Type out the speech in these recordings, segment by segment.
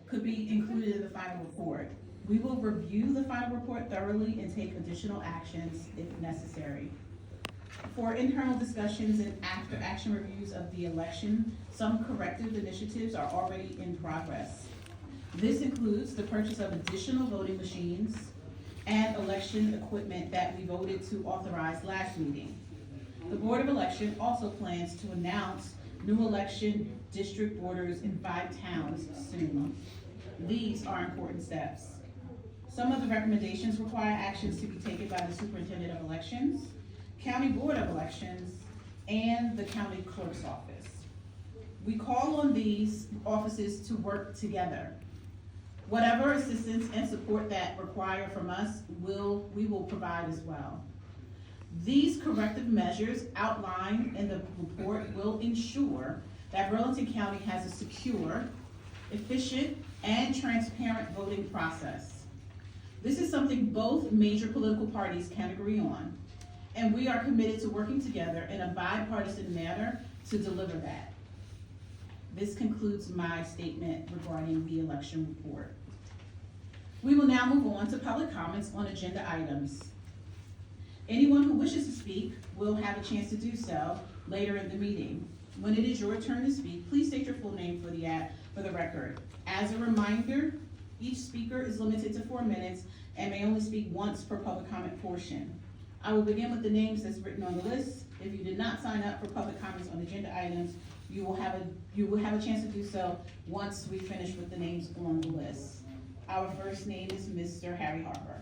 could be included in the final report. We will review the final report thoroughly and take additional actions if necessary. For internal discussions and after action reviews of the election, some corrective initiatives are already in progress. This includes the purchase of additional voting machines and election equipment that we voted to authorize last meeting. The Board of Election also plans to announce new election district borders in 5 towns soon. These are important steps. Some of the recommendations require actions to be taken by the Superintendent of Elections, County Board of Elections, and the County Clerk's Office. We call on these offices to work together. Whatever assistance and support that require from us, we will provide as well. These corrective measures outlined in the report will ensure that Burlington County has a secure, efficient, and transparent voting process. This is something both major political parties can agree on, and we are committed to working together in a bipartisan manner to deliver that. This concludes my statement regarding the election report. We will now move on to public comments on agenda items. Anyone who wishes to speak will have a chance to do so later in the meeting. When it is your turn to speak, please state your full name for the record. As a reminder, each speaker is limited to 4 minutes and may only speak once per public comment portion. I will begin with the names that's written on the list. If you did not sign up for public comments on agenda items, you will have a chance to do so once we finish with the names on the list. Our first name is Mr. Harry Harper.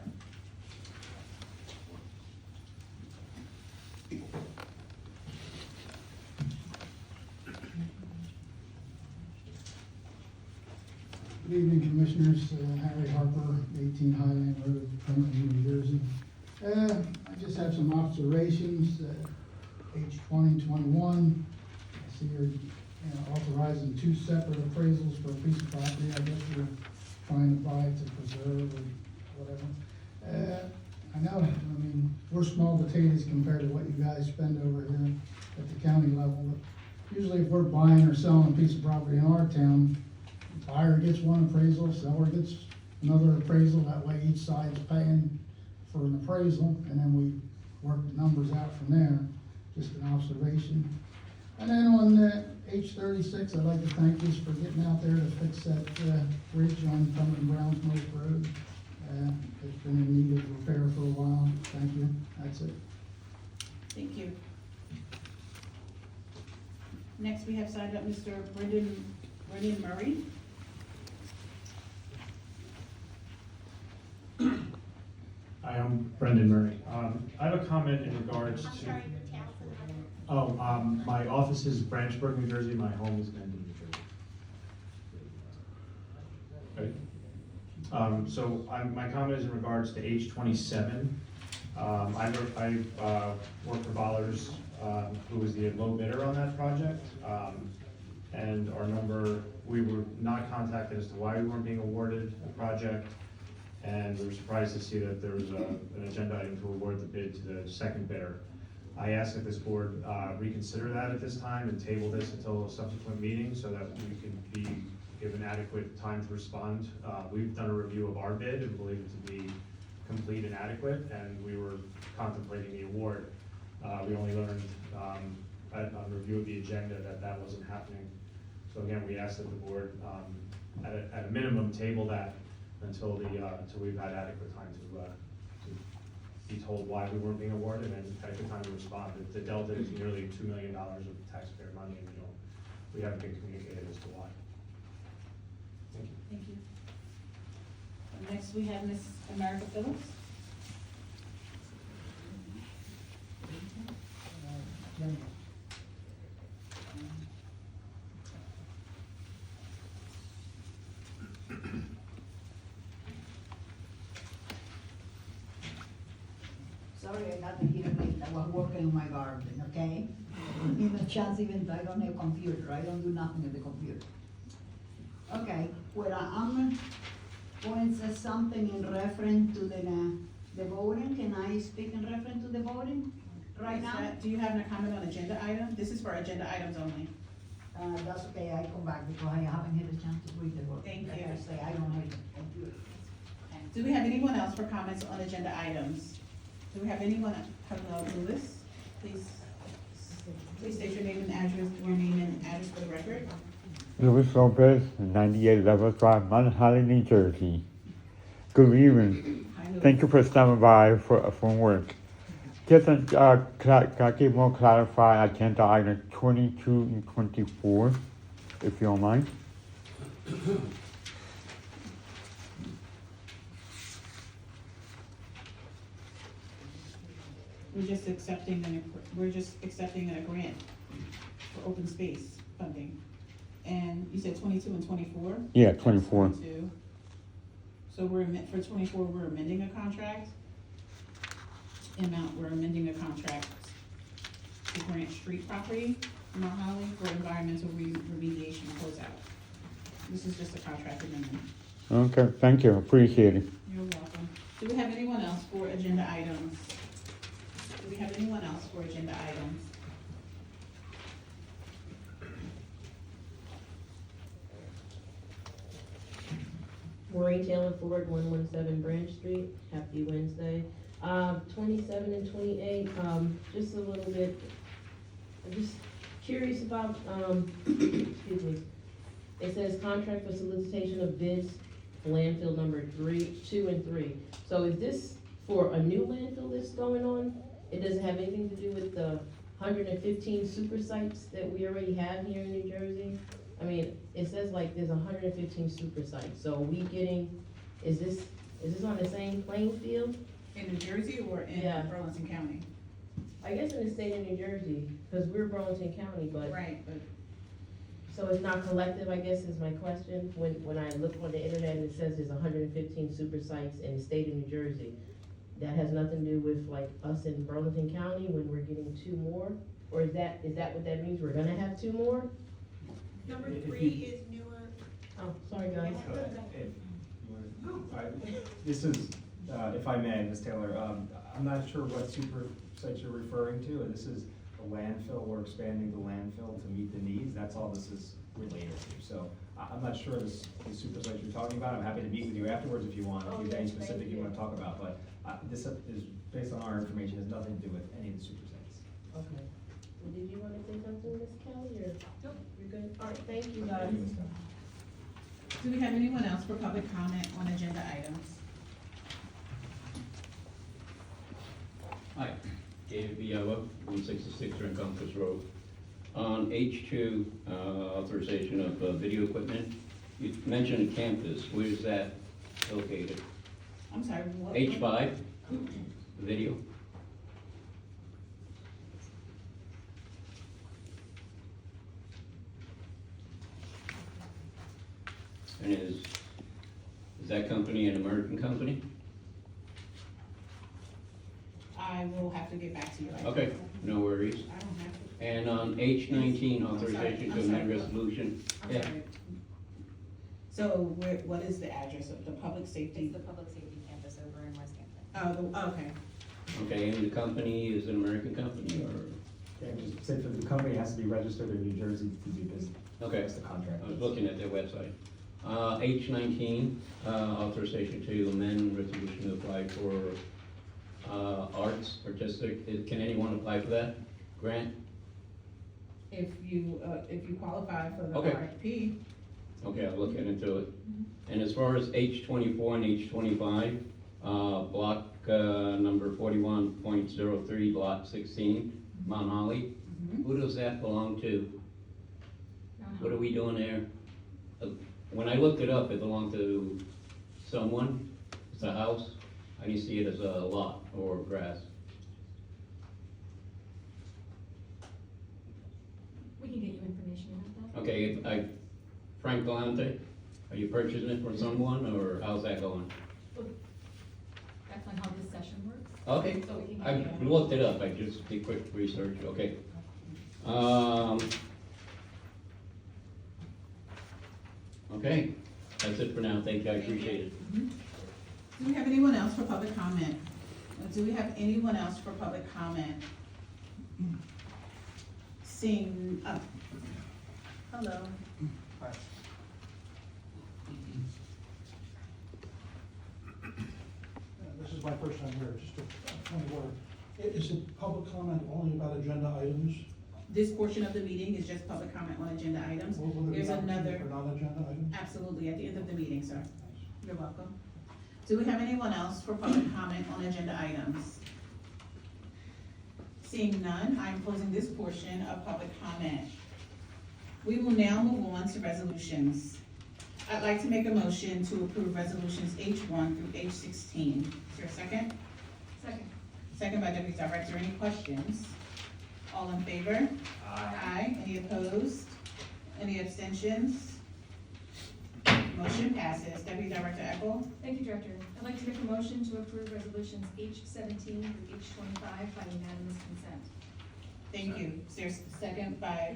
Good evening, Commissioners. Harry Harper, 18 Highland Road, Clinton, New Jersey. I just have some observations. Page 2021, I see you're authorizing 2 separate appraisals for a piece of property. I guess you're trying to buy it to preserve or whatever. I know, we're small potatoes compared to what you guys spend over here at the county level. But usually if we're buying or selling a piece of property in our town, buyer gets one appraisal, seller gets another appraisal. That way each side's paying for an appraisal, and then we work the numbers out from there. Just an observation. And then on H36, I'd like to thank you for getting out there to fix that bridge on Cumberland Browns Mills Road. It's been in need of repair for a while. Thank you. That's it. Thank you. Next, we have signed up Mr. Brendan Murray. Hi, I'm Brendan Murray. I have a comment in regards to. I'm sorry, the town. My office is Branchburg, New Jersey. My home is Mendon, New Jersey. Okay. My comment is in regards to H27. I work for Ballers, who was the low bidder on that project. And our number, we were not contacted as to why we weren't being awarded the project. And we were surprised to see that there was an agenda item to award the bid to the second bidder. I ask that this board reconsider that at this time and table this until a subsequent meeting so that we can be given adequate time to respond. We've done a review of our bid and believe it to be complete and adequate, and we were contemplating the award. We only learned on review of the agenda that wasn't happening. So again, we ask that the board, at a minimum, table that until we've had adequate time to be told why we weren't being awarded and adequate time to respond. The delta is nearly $2 million of taxpayer money, and we haven't been communicated as to why. Thank you. Thank you. Next, we have Ms. America Phillips. Sorry, I got to hear late. I was working on my garden, okay? Give a chance even though I don't have a computer. I don't do nothing with the computer. Okay, well, I'm going to say something in reference to the voting. Can I speak in reference to the voting right now? Do you have a comment on agenda item? This is for agenda items only. That's okay, I come back because I haven't had a chance to read the vote. Thank you. Letters. say, I don't know the computer. Do we have anyone else for comments on agenda items? Do we have anyone, hello, Louis? Please state your name and address for the record. Luis Lopez, 98 Level Drive, Mount Holly, New Jersey. Good evening. Hi, Louis. Thank you for stopping by for work. Just can I get more clarified agenda item 22 and 24, if you don't mind? We're just accepting a grant for open space funding. And you said 22 and 24? Yeah, 24. 22. So for 24, we're amending a contract. We're amending a contract to grant street property in Mount Holly for environmental remediation closeout. This is just a contract amendment. Okay, thank you, appreciate it. You're welcome. Do we have anyone else for agenda items? Do we have anyone else for agenda items? Maureen Taylor Ford, 117 Branch Street, happy Wednesday. 27 and 28, just a little bit, I'm just curious about, excuse me. It says contract for solicitation of bids, landfill number 2 and 3. So is this for a new landfill that's going on? It doesn't have anything to do with the 115 super sites that we already have here in New Jersey? I mean, it says like there's 115 super sites, so are we getting, is this on the same playing field? In New Jersey or in Yeah. Burlington County? I guess in the state of New Jersey, because we're Burlington County, but, Right, but so it's not collective, I guess is my question. When I look on the internet and it says there's 115 super sites in the state of New Jersey, that has nothing to do with like us in Burlington County when we're getting 2 more? Or is that what that means, we're gonna have 2 more? Number If 3 you- is newer. Oh, sorry guys. This is, if I may, Ms. Taylor, I'm not sure what super sites you're referring to, and this is a landfill, we're expanding the landfill to meet the needs, that's all this is related to. So I'm not sure the super sites you're talking about, I'm happy to meet with you afterwards if you want, if you have any yes, thank specific you you. want to talk about, but this is, based on our information, has nothing to do with any of the super sites. Okay. Well, did you wanna say something, Ms. Kelly, or? Nope. You're good? All right, thank you guys. Thank you, Ms. Taylor. do we have anyone else for public comment on agenda items? Hi, David Biella, 166 Rencompass Road. On H2, authorization of video equipment, you mentioned campus, where's that located? I'm sorry, what? H5, video? And is that company an American company? I will have to get back to you. Okay, no worries. I don't have to. And on H19, I'm sorry, authorization I'm to amend sorry. resolution. I'm Yeah. sorry. So what is the address of the public safety? It's the public safety campus over in West Hampton. Okay. Okay, and the company is an American company, or, Okay, just say that the company has to be registered in New Jersey to do business. okay, That's the contract. I was looking at their website. H19, authorization to amend resolution to apply for, arts, artistic, can anyone apply for that grant? If you qualify for the Okay. RFP, Okay, I'll look into it. And as far as H24 and H25, block, number 41.03, block 16, Mount Holly, who does that belong to? What are we doing there? When I looked it up, it belonged to someone, it's a house, I didn't see it as a lot or grass. We can get you information about that. Okay, Frank Galante, are you purchasing it from someone, or how's that going? That's not how this session works. Okay, So we can I get you. looked it up, I just did quick research, okay. Okay, that's it for now, thank you, I appreciate it. do we have anyone else for public comment? Do we have anyone else for public comment? Seeing, hello. is my first time here, just a point of order. Is it public comment only about agenda items? This portion of the meeting is just public comment on agenda items. Will there be There's opportunity another, for non-agenda items? absolutely, at the end of the meeting, sir. You're welcome. Do we have anyone else for public comment on agenda items? Seeing none, I'm closing this portion of public comment. We will now move on to resolutions. I'd like to make a motion to approve resolutions H1 through H16. Is there a second? Second. Second by Deputy Director. Any questions? All in favor? Aye. Any opposed? Any abstentions? Motion passes. Deputy Director Eckel? Thank you, Director. I'd like to make a motion to approve resolutions H17 through H25 by unanimous consent. Thank you. Is there a second by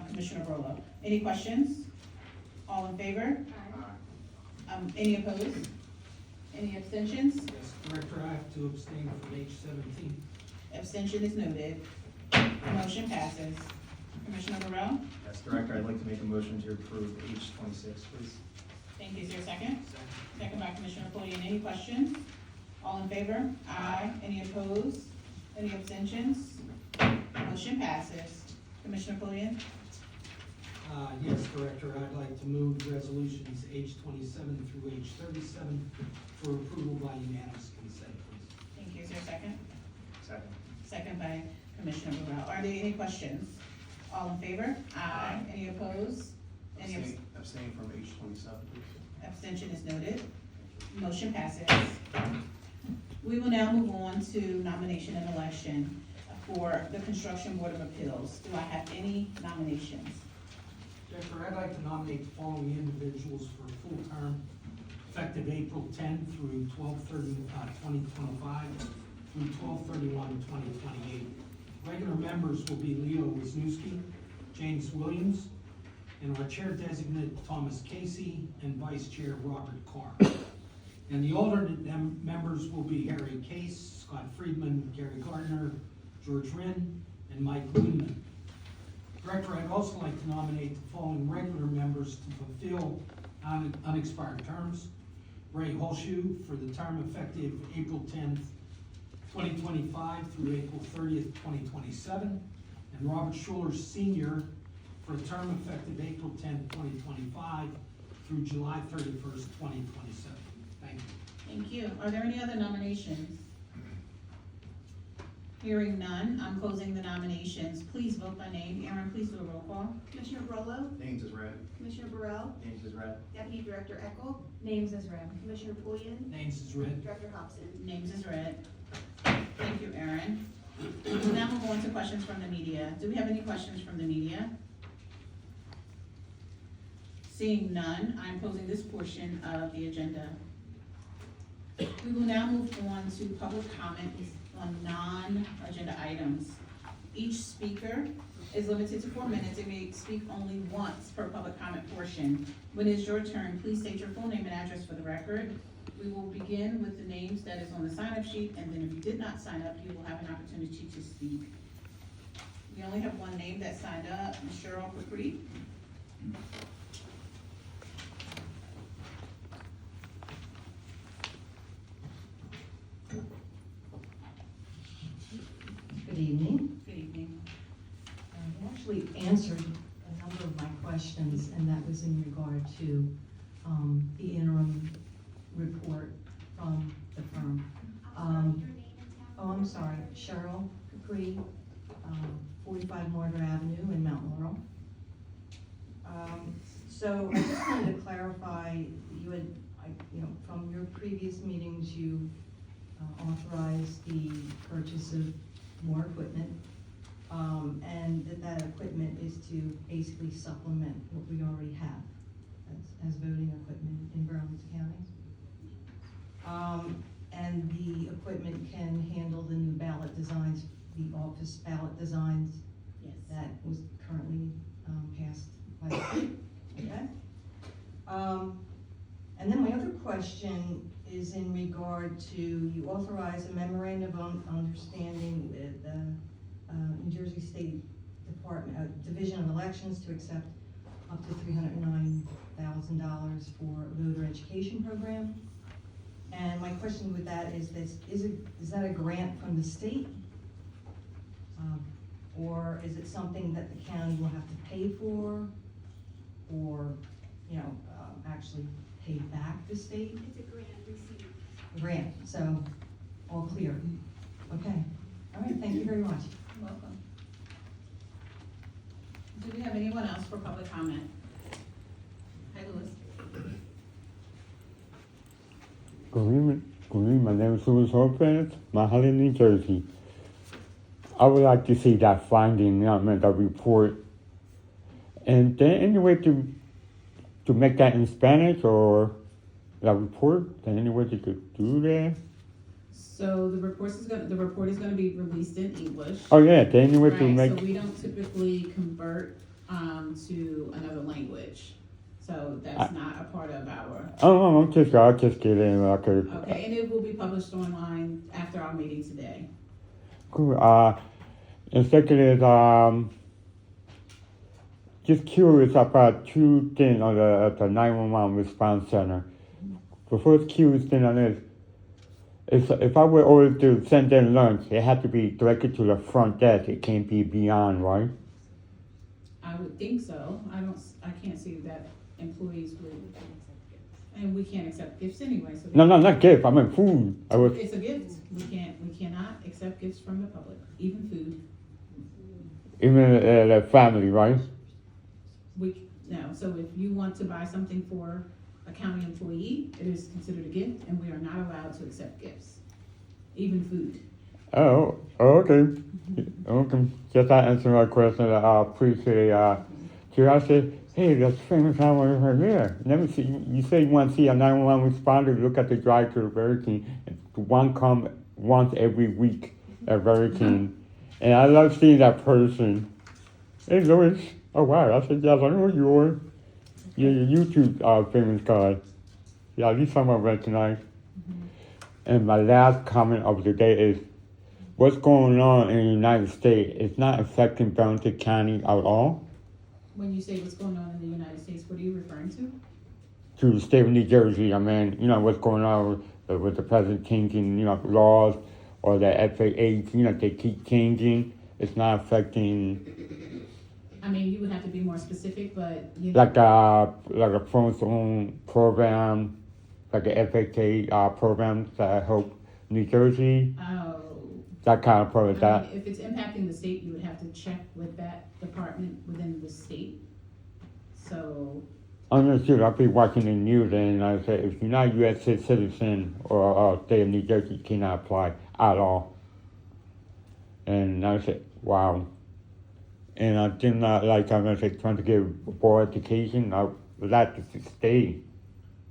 Commissioner Rolo? Any questions? All in favor? Any opposed? Any abstentions? Yes, Director, I have to abstain from H17. Abstention is noted. Motion passes. Commissioner Burrell? Yes, Director, I'd like to make a motion to approve H26, please. Thank you. Is there a second? Second by Commissioner Pulliam. Any questions? All in favor? Aye. Any opposed? Any abstentions? Motion passes. Commissioner Pulliam? Yes, Director, I'd like to move resolutions H27 through H37 for approval by unanimous consent, please. Thank you. Is there a second? Second. Second by Commissioner Burrell. Are there any questions? All in favor? Aye. Any opposed? Any Abstain from H27, please. abstention is noted. Motion passes. We will now move on to nomination and election for the Construction Board of Appeals. Do I have any nominations? Director, I'd like to nominate the following individuals for a full term effective April 10 through 12/30/2025 through 12/31/2028. Regular members will be Leo Wisniewski, James Williams, and our chair designate Thomas Casey, and vice chair Robert Carr. And the alternate members will be Harry Case, Scott Friedman, Gary Gardner, George Rinn, and Mike Lehman. Director, I'd also like to nominate the following regular members to fulfill unexpired terms. Ray Holshoe for the term effective April 10th, 2025 through April 30th, 2027. And Robert Schuler Senior for a term effective April 10th, 2025 through July 31st, 2027. Thank you. Thank you. Are there any other nominations? Hearing none, I'm closing the nominations. Please vote by name. Aaron, please do a roll call. Commissioner Rolo, Names is read. Commissioner Burrell, Names is read. Deputy Director Eckel, Names as read. Commissioner Pulliam, Names is read. Director Hobson. Names is read. Thank you, Aaron. We'll now move on to questions from the media. Do we have any questions from the media? Seeing none, I'm closing this portion of the agenda. We will now move on to public comments on non-agenda items. Each speaker is limited to 4 minutes and may speak only once per public comment portion. When it's your turn, please state your full name and address for the record. We will begin with the names that is on the sign-up sheet, and then if you did not sign up, you will have an opportunity to speak. We only have one name that signed up, Ms. Cheryl Capri. Good evening. Good evening. You actually answered a number of my questions, and that was in regard to the interim report from the firm. I'm sorry, Cheryl Capri, 45 Mortar Avenue in Mount Laurel. So I just wanted to clarify, you had, from your previous meetings, you authorized the purchase of more equipment, and that equipment is to basically supplement what we already have as voting equipment in Burlington County. And the equipment can handle the new ballot designs, the office ballot designs Yes. that was currently passed by the state. Okay? And then my other question is in regard to, you authorize a memorandum of understanding with the New Jersey State Division of Elections to accept up to $309,000 for a voter education program. And my question with that is this, is that a grant from the state? Or is it something that the county will have to pay for? Or, actually pay back the state? It's a grant received. Grant, so, all clear. Okay, all right, thank you very much. You're welcome. Do we have anyone else for public comment? Hi, Louis. Good evening, my name is Louis Lopez, Mahalia, New Jersey. I would like to see that finding, the report. And there any way to make that in Spanish or the report? Is there any way you could do that? So the report is gonna be released in English. Oh yeah, is there any way to Right, make? so we don't typically convert, to another language. So that's not a part of our, Oh, I'll just get in. Okay. okay, and it will be published online after our meeting today. Cool. And second is just curious about two things on the 911 response center. The first curious thing on this is if I were ordered to send them lunch, it had to be directed to the front desk. It can't be beyond, right? I would think so. I can't see that employees would, and we can't accept gifts anyway, so. No, not gift. I mean food. It's a gift. We cannot accept gifts from the public, even food. Even the family, right? No, so if you want to buy something for a county employee, it is considered a gift, and we are not allowed to accept gifts, even food. Oh, okay. Okay. Just that answered my question. I appreciate curiosity. Hey, that's famous hour right here. Let me see. You say you want to see a 911 responder. Look at the drive to Burger King. One come once every week at Burger King. And I love seeing that person. Hey, Louis. Oh, wow. I said, yes, I know you are. You're your YouTube famous guy. Yeah, at least someone recognized. And my last comment of the day is, what's going on in the United States is not affecting Burlington County at all. When you say what's going on in the United States, what are you referring to? To the state of New Jersey, I mean, what's going on with the president changing, laws or the FAA, they keep changing. It's not affecting. I mean, you would have to be more specific, but you. Like a phone's own program, like the FAA program that help New Jersey. Oh. That kind of program. I mean, if it's impacting the state, you would have to check with that department within the state. So. I'm not sure. I'll be watching the news and I say, if you're not a U.S. citizen or state of New Jersey, you cannot apply at all. And I said, wow. And I did not like, I'm going to say, trying to get a board education. I would like to stay.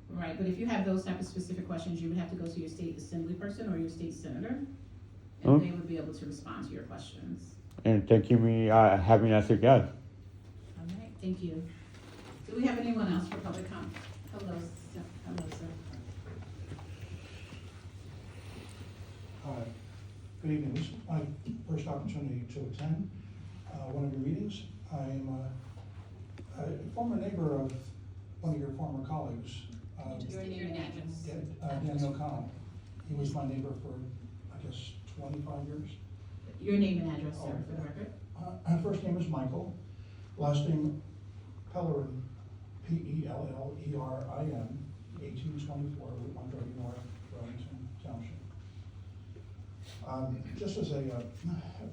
Right, but if you have those type of specific questions, you would have to go to your state assembly person or your state senator. And they would be able to respond to your questions. And thank you for having us as a guest. All right, thank you. Do we have anyone else for public comment? Hello, sir. Hi, good evening. This is my first opportunity to attend one of your meetings. I am a former neighbor of one of your former colleagues. Your name and address. Danny O'Connell. He was my neighbor for, I guess, 25 years. Your name and address, sir, for the record. First name is Michael, last name Pellerin, Pellerin, 1824, Route 130 North, Burlington Township. Just as a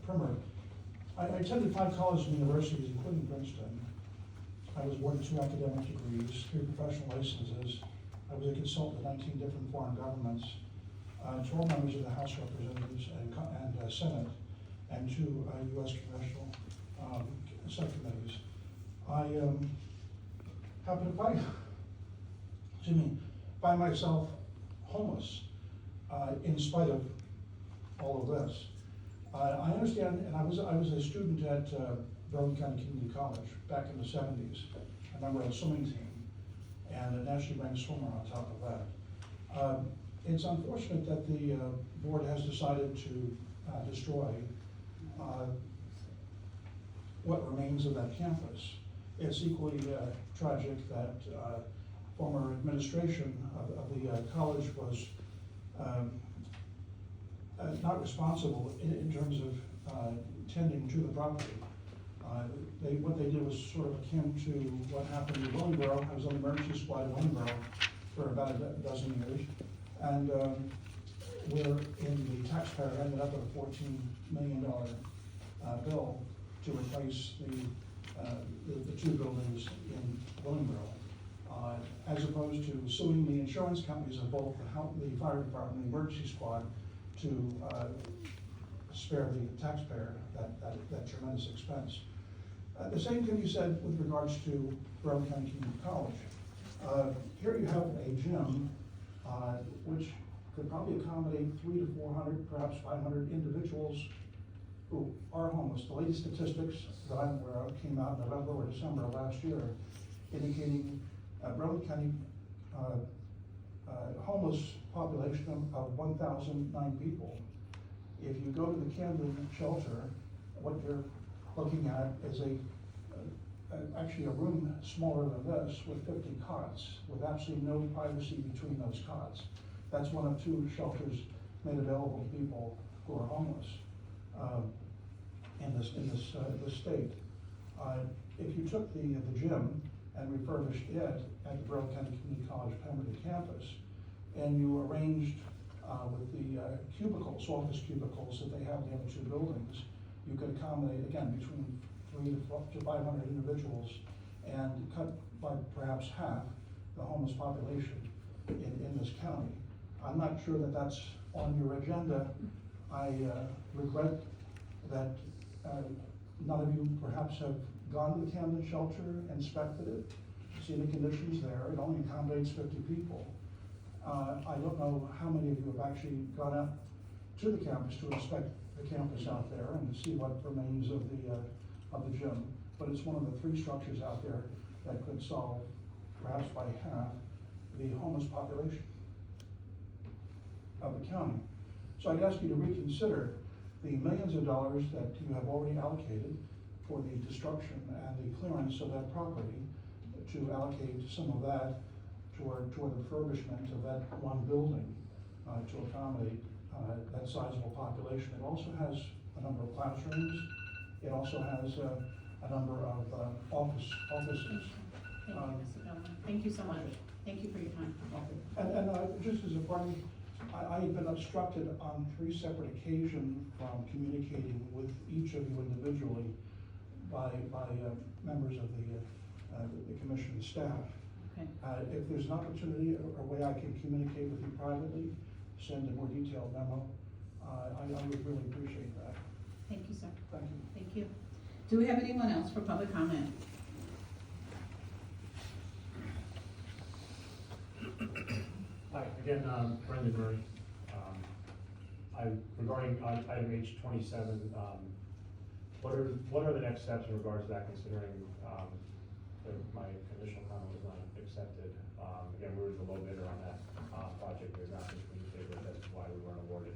primer, I attended 5 colleges and universities, including Princeton. I was awarded 2 academic degrees, 3 professional licenses. I was a consultant to 19 different foreign governments, 12 members of the House of Representatives and Senate, and 2 U.S. congressional subcommittees. I happened to find myself homeless in spite of all of this. I understand, and I was a student at Burlington County Community College back in the 70s, a member of the swimming team, and a nationally ranked swimmer on top of that. It's unfortunate that the board has decided to destroy what remains of that campus. It's equally tragic that former administration of the college was not responsible in terms of tending to the property. What they did was sort of akin to what happened in Willingboro. I was on the emergency squad in Willingboro for about a dozen years. And where the taxpayer ended up with a $14 million bill to replace the two buildings in Willingboro. As opposed to suing the insurance companies of both the fire department and the emergency squad to spare the taxpayer that tremendous expense. The same can be said with regards to Burlington County Community College. Here you have a gym which could probably accommodate 300 to 400, perhaps 500 individuals who are homeless. The latest statistics that I'm aware of came out in November or December of last year, indicating Burlington County homeless population of 1,009 people. If you go to the Camden shelter, what you're looking at is actually a room smaller than this with 50 cots, with absolutely no privacy between those cots. That's one of two shelters made available to people who are homeless in this state. If you took the gym and refurbished it at the Burlington County Community College Pemberton campus, and you arranged with the office cubicles that they have in the other two buildings, you could accommodate, again, between 300 to 500 individuals and cut by perhaps half the homeless population in this county. I'm not sure that that's on your agenda. I regret that none of you perhaps have gone to the Camden shelter, inspected it, seen the conditions there. It only accommodates 50 people. I don't know how many of you have actually gone out to the campus to inspect the campus out there and to see what remains of the gym. But it's one of the three structures out there that could solve, perhaps by half, the homeless population of the county. So I'd ask you to reconsider the millions of dollars that you have already allocated for the destruction and the clearance of that property, to allocate some of that toward the refurbishment of that one building to accommodate that sizable population. It also has a number of classrooms. It also has a number of offices. Thank you, Mr. Bellman. Thank you so much. Thank you for your time. And just as a party, I have been obstructed on 3 separate occasions from communicating with each of you individually by members of the commission staff. Okay. If there's an opportunity or way I can communicate with you privately, send a more detailed memo, I would really appreciate that. Thank you, sir. Thank you. Thank you. Do we have anyone else for public comment? Hi, again, Brendan Murray. Regarding item H27, what are the next steps in regards to that, considering my initial comment was not accepted? Again, we were the low bidder on that project. There's not been communicated as to why we weren't awarded.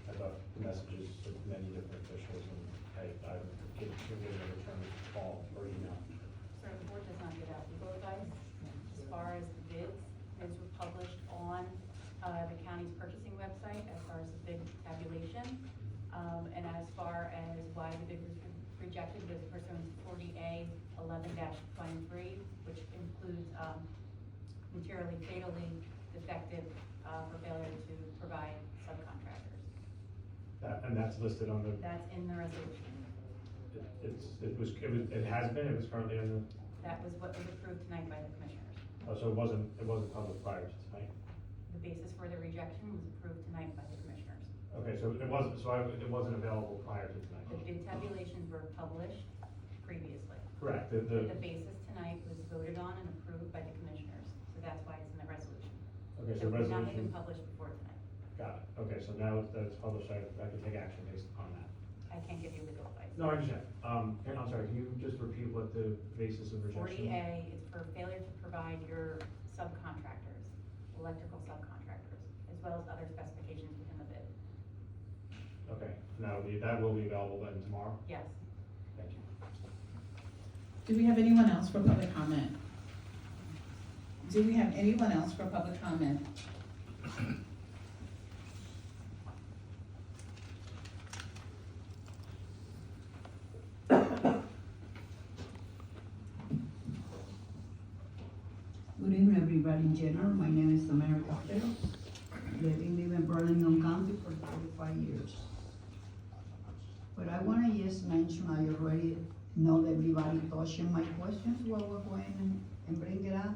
I got messages to many different officials, and I've given a return call or email. Sir, the board does not give out legal advice. As far as the bids were published on the county's purchasing website as far as the bid tabulation. And as far as why the bid was rejected was pursuant to 40A 11-23, which includes materially fatally defective for failure to provide subcontractors. And that's listed on the. That's in the resolution. It has been. It was currently in the. That was what was approved tonight by the commissioners. Oh, so it wasn't public prior to tonight. The basis for the rejection was approved tonight by the commissioners. Okay, so it wasn't available prior to tonight. The bid tabulations were published previously. Correct. The basis tonight was voted on and approved by the commissioners, so that's why it's in the resolution. Okay, so It would not have resolution. been published before tonight. Got it. Okay, so now that it's published, I can take action based upon that. I can't give you legal advice. No, I understand. I'm sorry, can you just repeat what the basis of rejection? 40A is for failure to provide your subcontractors, electrical subcontractors, as well as other specifications within the bid. Okay, now that will be available then tomorrow? Yes. Thank you. Do we have anyone else for public comment? Do we have anyone else for public comment? Good evening, everybody in general. My name is Samara Castro. Live in Burlington County for 35 years. But I wanna just mention, I already know that everybody touching my questions while we're going and bring it up.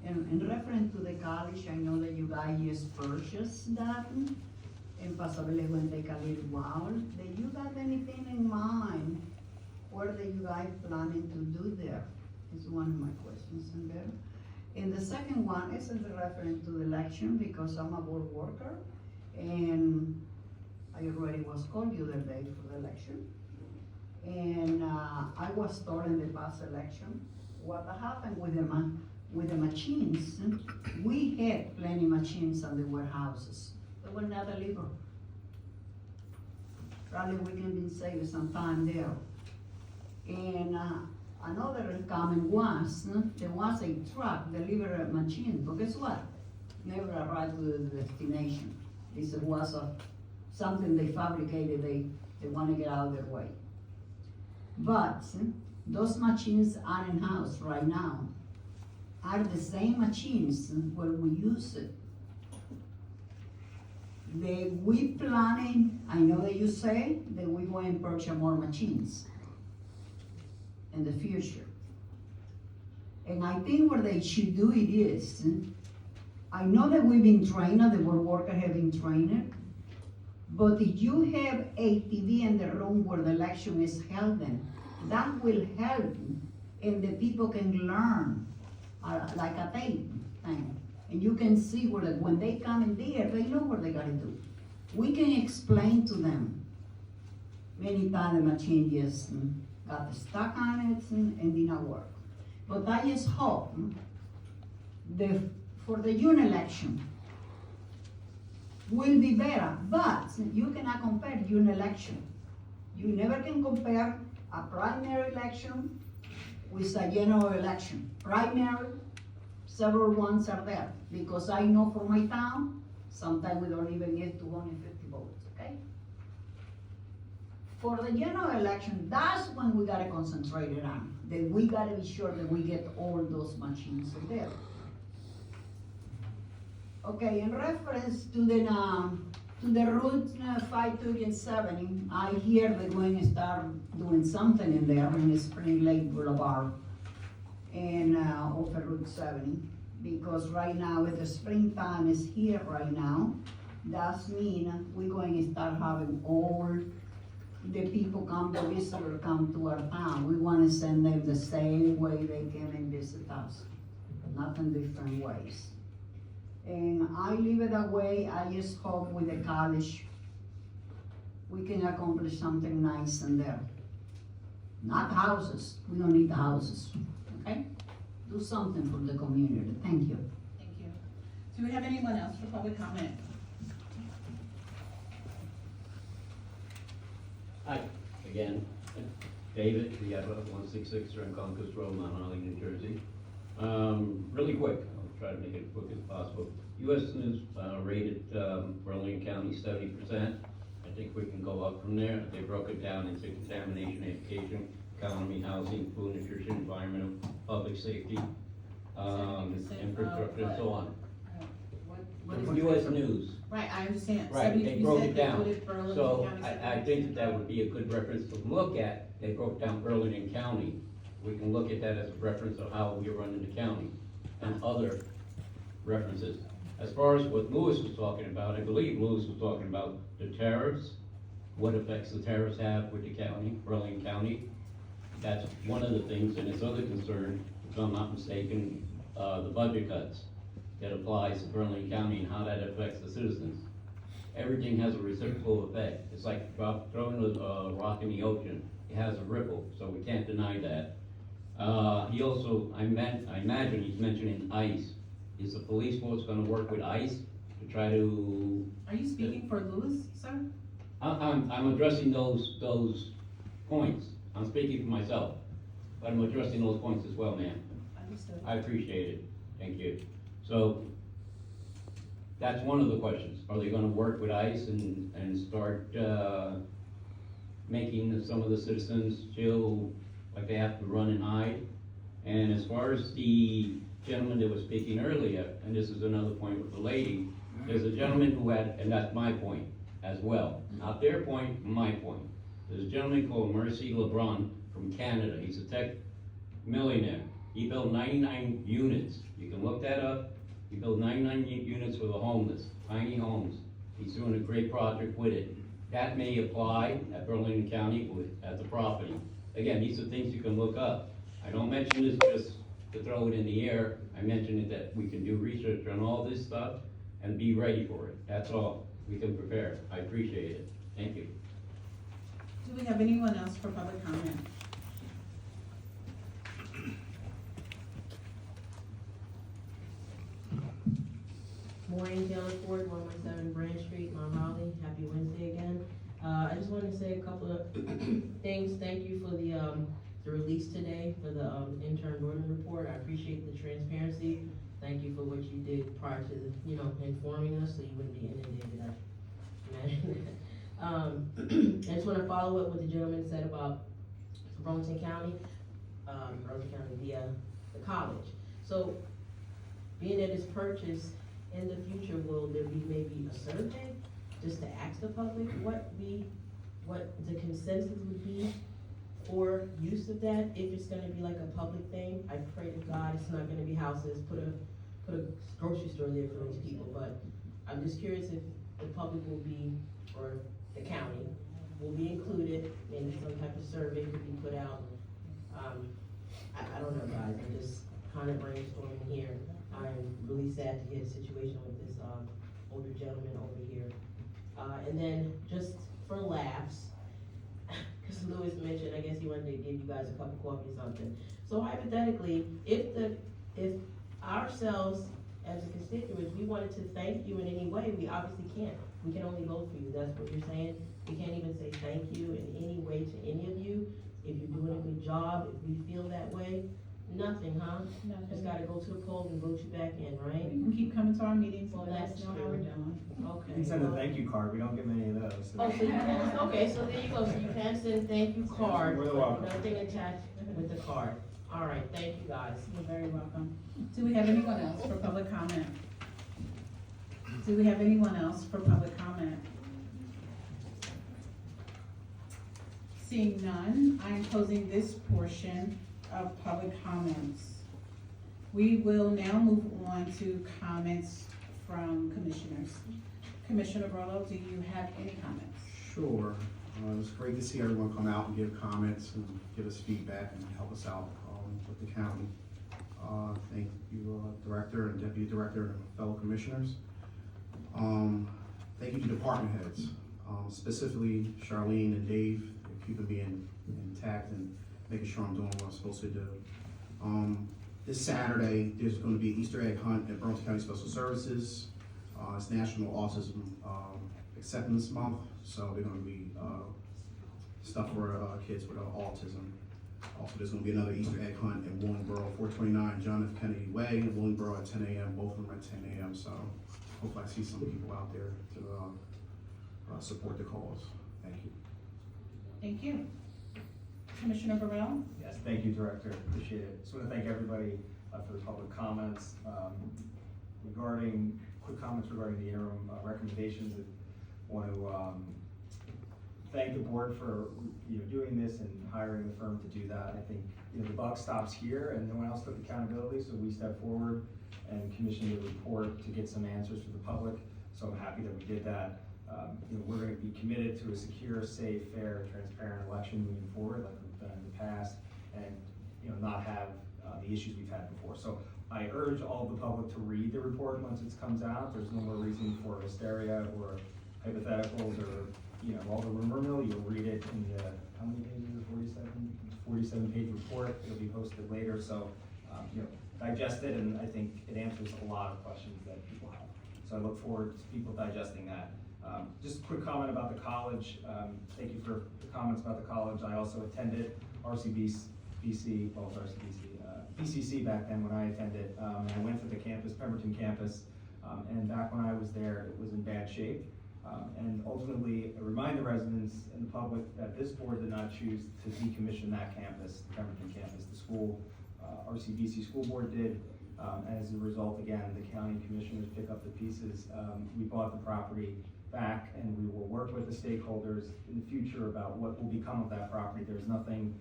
In reference to the college, I know that you guys just purchased that, and possibly will take a little while. Did you got anything in mind? What are you guys planning to do there? Is one of my questions in there. And the second one is in reference to the election, because I'm a board worker, and I already was called the other day for the election. And I was told in the past election, what happened with the machines, we had plenty machines on the warehouses. They were not delivered. Probably we can be saving some time there. And another comment was, there was a truck deliver a machine, but guess what? Never arrived to the destination. This was something they fabricated, they wanna get out of their way. But those machines are in house right now, are the same machines where we use it. We planning, I know that you say that we going to purchase more machines in the future. And I think what they should do it is, I know that we've been trained, the board worker have been trained, but if you have a TV in the room where the election is held in, that will help, and the people can learn, like a tape thing. And you can see when they come in there, they know what they gotta do. We can explain to them. Many times the machine just got stuck on it and did not work. But I just hope for the June election will be better, but you cannot compare June election. You never can compare a primary election with a general election. Primary, several ones are there, because I know for my town, sometimes we don't even get 250 votes, okay? For the general election, that's when we gotta concentrate it on, that we gotta be sure that we get all those machines there. Okay, in reference to the route 530 and 70, I hear they're going to start doing something in there in the Spring Lake Boulevard and off of Route 70, because right now, with the springtime is here right now, that's mean we're going to start having all the people come, the visitors come to our town. We want to send them the same way they came and visit us, not in different ways. And I leave it that way. I just hope with the college, we can accomplish something nice in there. Not houses, we don't need the houses, okay? Do something for the community, thank you. Thank you. Do we have anyone else for public comment? Hi, again, David, the 166 Ranconcas Road, Mount Holly, New Jersey. Really quick, I'll try to make it quick as possible. U.S. News rated Burlington County 70%. I think we can go up from there. They broke it down into contamination, education, economy, housing, food, nutrition, environmental, public safety, 70% infrastructure, and so on. What is U.S. News. Right, I understand. Right, they You broke said it they down. put it Burlington So County I think that would be a good reference to look at. They broke down Burlington County. We can look at that as a reference of how we run in the county and other references. As far as what Lewis was talking about, I believe Lewis was talking about the tariffs, what effects the tariffs have with the county, Burlington County. That's one of the things, and his other concern, if I'm not mistaken, the budget cuts that applies to Burlington County and how that affects the citizens. Everything has a reciprocal effect. It's like throwing a rock in the ocean. It has a ripple, so we can't deny that. He also, I imagine he's mentioning ICE. Is the police force gonna work with ICE to try to? Are you speaking for Lewis, sir? I'm addressing those points. I'm speaking for myself, but I'm addressing those points as well, ma'am. Understood. I appreciate it. Thank you. So, That's one of the questions. Are they gonna work with ICE and start, making some of the citizens feel like they have to run and hide? And as far as the gentleman that was speaking earlier, and this is another point with the lady, there's a gentleman who had, and that's my point as well, not their point, my point. There's a gentleman called Mercy LeBron from Canada. He's a tech millionaire. He built 99 units. You can look that up. He built 99 units for the homeless, tiny homes. He's doing a great project with it. That may apply at Burlington County at the property. Again, these are things you can look up. I don't mention this just to throw it in the air. I mention it that we can do research on all this stuff and be ready for it. That's all. We can prepare. I appreciate it. Thank you. Do we have anyone else for public comment? Maureen Taylor Ford, 117 Branch Street, Mount Holly. Happy Wednesday again. I just wanted to say a couple of things. Thank you for the release today for the intern Norton report. I appreciate the transparency. Thank you for what you did prior to informing us, so you wouldn't be inundated. I imagine that. I just want to follow up what the gentleman said about Burlington County, the college. So, being that it's purchased, in the future, will there be maybe a survey, just to ask the public what the consensus would be for use of that, if it's gonna be like a public thing? I pray to God it's not gonna be houses, put a grocery store there for those people, but I'm just curious if the public will be, or the county, will be included, maybe some type of survey could be put out. I don't know, guys, I'm just kind of brainstorming here. I'm really sad to hear the situation with this, older gentleman over here. And then, just for laughs, because Louis mentioned, I guess he wanted to give you guys a cup of coffee or something. So hypothetically, if ourselves, as a constituents, we wanted to thank you in any way, we obviously can't. We can only vote for you, that's what you're saying. We can't even say thank you in any way to any of you. If you're doing a good job, if we feel that way, nothing, huh? Nothing. Just gotta go to the polls and vote you back in, right? You can keep coming to our meetings, Well, and let us that's know how we're true. doing. Okay. You can send a thank you card, we don't get many of those. Oh, so you can, okay, so there you go, so you can send a thank you card, You're welcome. nothing attached with the card. All right, thank you, guys. You're very welcome. Do we have anyone else for public comment? Do we have anyone else for public comment? Seeing none, I am closing this portion of public comments. We will now move on to comments from commissioners. Commissioner Barlow, do you have any comments? Sure. It's great to see everyone come out and give comments and give us feedback and help us out with the county. Thank you, Director and Deputy Director and fellow commissioners. Thank you to department heads, specifically Charlene and Dave, for keeping me intact and making sure I'm doing what I'm supposed to do. This Saturday, there's going to be an Easter egg hunt at Burlington County Special Services. It's National Autism Acceptance Month, so they're going to be stuff for kids with autism. Also, there's going to be another Easter egg hunt in Willingboro, 429 John F. Kennedy Way, in Willingboro at 10 a.m., both of them at 10 a.m., so hopefully I see some people out there to support the cause. Thank you. Thank you. Commissioner Burrell? Yes, thank you, Director, appreciate it. Just want to thank everybody for the public comments. Quick comments regarding the interim recommendations. I want to thank the board for doing this and hiring the firm to do that. I think the buck stops here and no one else took accountability, so we stepped forward and commissioned a report to get some answers for the public. So I'm happy that we did that. We're going to be committed to a secure, safe, fair, transparent election moving forward, like we've done in the past, and not have the issues we've had before. So I urge all the public to read the report once it comes out. There's no more reason for hysteria or hypotheticals or all the rumor mill. You'll read it in the, how many pages is it? 47 page report. It'll be posted later. So digest it, and I think it answers a lot of questions that people have. So I look forward to people digesting that. Just a quick comment about the college. Thank you for the comments about the college. I also attended BCC back then when I attended. And I went to the campus, Pemberton campus, And back when I was there, it was in bad shape. And ultimately, I remind the residents and the public that this board did not choose to decommission that campus, the Bremerton campus. The school, RCBC school board did. As a result, again, the county commissioners pick up the pieces. We bought the property back, and we will work with the stakeholders in the future about what will become of that property. There's nothing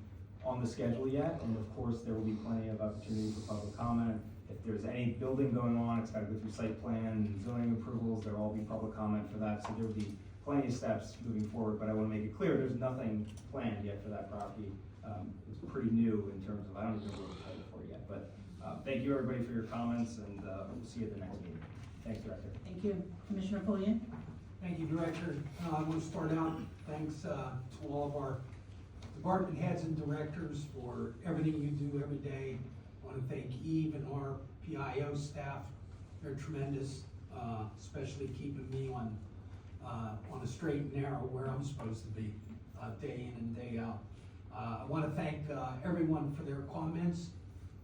on the schedule yet, and of course, there will be plenty of opportunity for public comment. If there's any building going on, it's gotta go through site plan, zoning approvals, there'll all be public comment for that, so there'll be plenty of steps moving forward, but I wanna make it clear, there's nothing planned yet for that property. It's pretty new in terms of, I don't even know what we're title for yet, but, thank you everybody for your comments, and, we'll see you at the next meeting. Thanks, Director. Thank you. Commissioner Pulliam? Thank you, Director. I want to start out, thanks to all of our department heads and directors for everything you do every day. I want to thank Eve and our PIO staff. They're tremendous, especially keeping me on a straight and narrow where I'm supposed to be, day in and day out. I want to thank everyone for their comments.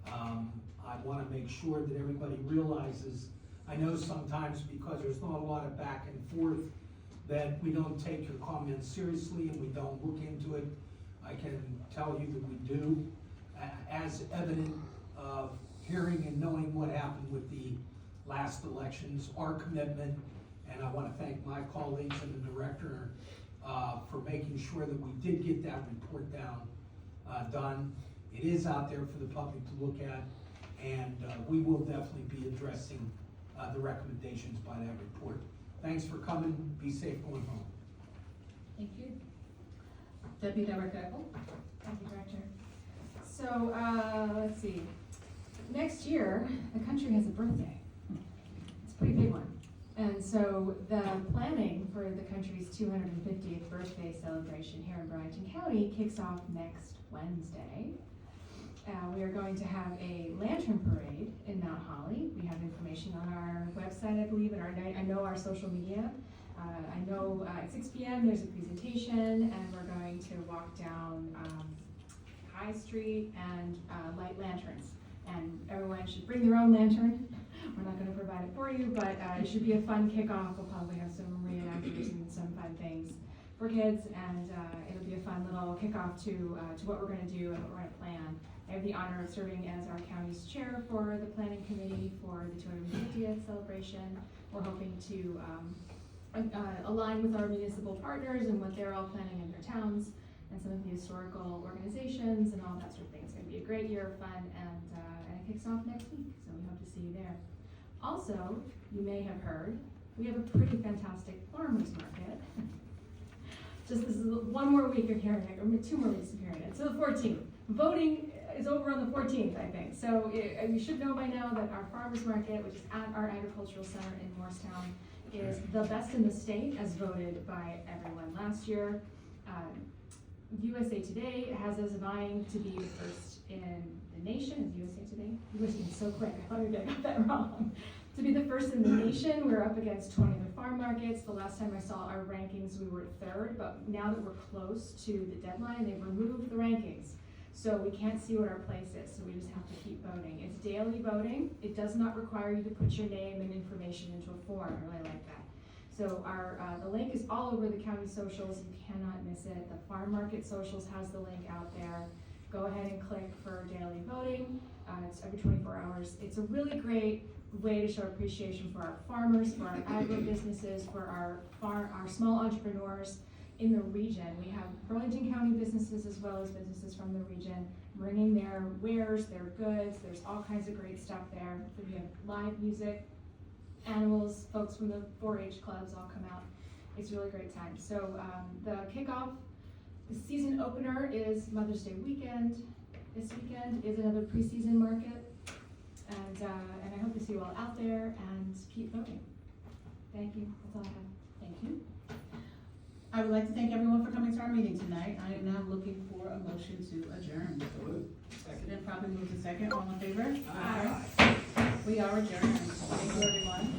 I want to make sure that everybody realizes, I know sometimes because there's not a lot of back and forth, that we don't take your comments seriously and we don't look into it. I can tell you that we do, as evident of hearing and knowing what happened with the last elections, our commitment, and I want to thank my colleagues and the director for making sure that we did get that report done. It is out there for the public to look at, and we will definitely be addressing the recommendations by that report. Thanks for coming. Be safe going home. Thank you. Deputy Director Eckel? Thank you, Director. So, let's see. Next year, the country has a birthday. It's a pretty big one. And so the planning for the country's 250th birthday celebration here in Burlington County kicks off next Wednesday. We are going to have a lantern parade in Mount Holly. We have information on our website, I believe, and I know our social media. I know at 6 p.m. there's a presentation, and we're going to walk down High Street and light lanterns. And everyone should bring their own lantern. We're not going to provide it for you, but it should be a fun kickoff. We'll probably have some reenactors and some fun things for kids, and it'll be a fun little kickoff to what we're going to do and what we're going to plan. I have the honor of serving as our county's chair for the planning committee for the 250th celebration. We're hoping to align with our municipal partners and what they're all planning in their towns, and some of the historical organizations and all that sort of thing. It's going to be a great year of fun, and it kicks off next week, so we hope to see you there. Also, you may have heard, we have a pretty fantastic farmers market. Just this is one more week of hearing it, or 2 more weeks of hearing it. So the 14th. Voting is over on the 14th, I think. So you should know by now that our farmers market, which is at our agricultural center in Morristown, is the best in the state, as voted by everyone last year. USA Today has us vying to be the first in the nation. Is USA Today? You listened so quick, I thought maybe I got that wrong. To be the first in the nation, we're up against 20 other farm markets. The last time I saw our rankings, we were 3rd, but now that we're close to the deadline, they've removed the rankings. So we can't see what our place is, so we just have to keep voting. It's daily voting. It does not require you to put your name and information into a form. I really like that. So the link is all over the county socials. You cannot miss it. The farm market socials has the link out there. Go ahead and click for daily voting. It's every 24 hours. It's a really great way to show appreciation for our farmers, for our agribusinesses, for our small entrepreneurs in the region. We have Burlington County businesses as well as businesses from the region bringing their wares, their goods. There's all kinds of great stuff there. We have live music, animals, folks from the 4-H clubs all come out. It's a really great time. So the kickoff, the season opener is Mother's Day weekend. This weekend is another preseason market. And I hope to see you all out there and keep voting. Thank you. That's all I have. Thank you. I would like to thank everyone for coming to our meeting tonight. I am now looking for a motion to adjourn. Second. Then probably move to second. All in favor? Aye. We are adjourned. Thank you, everyone.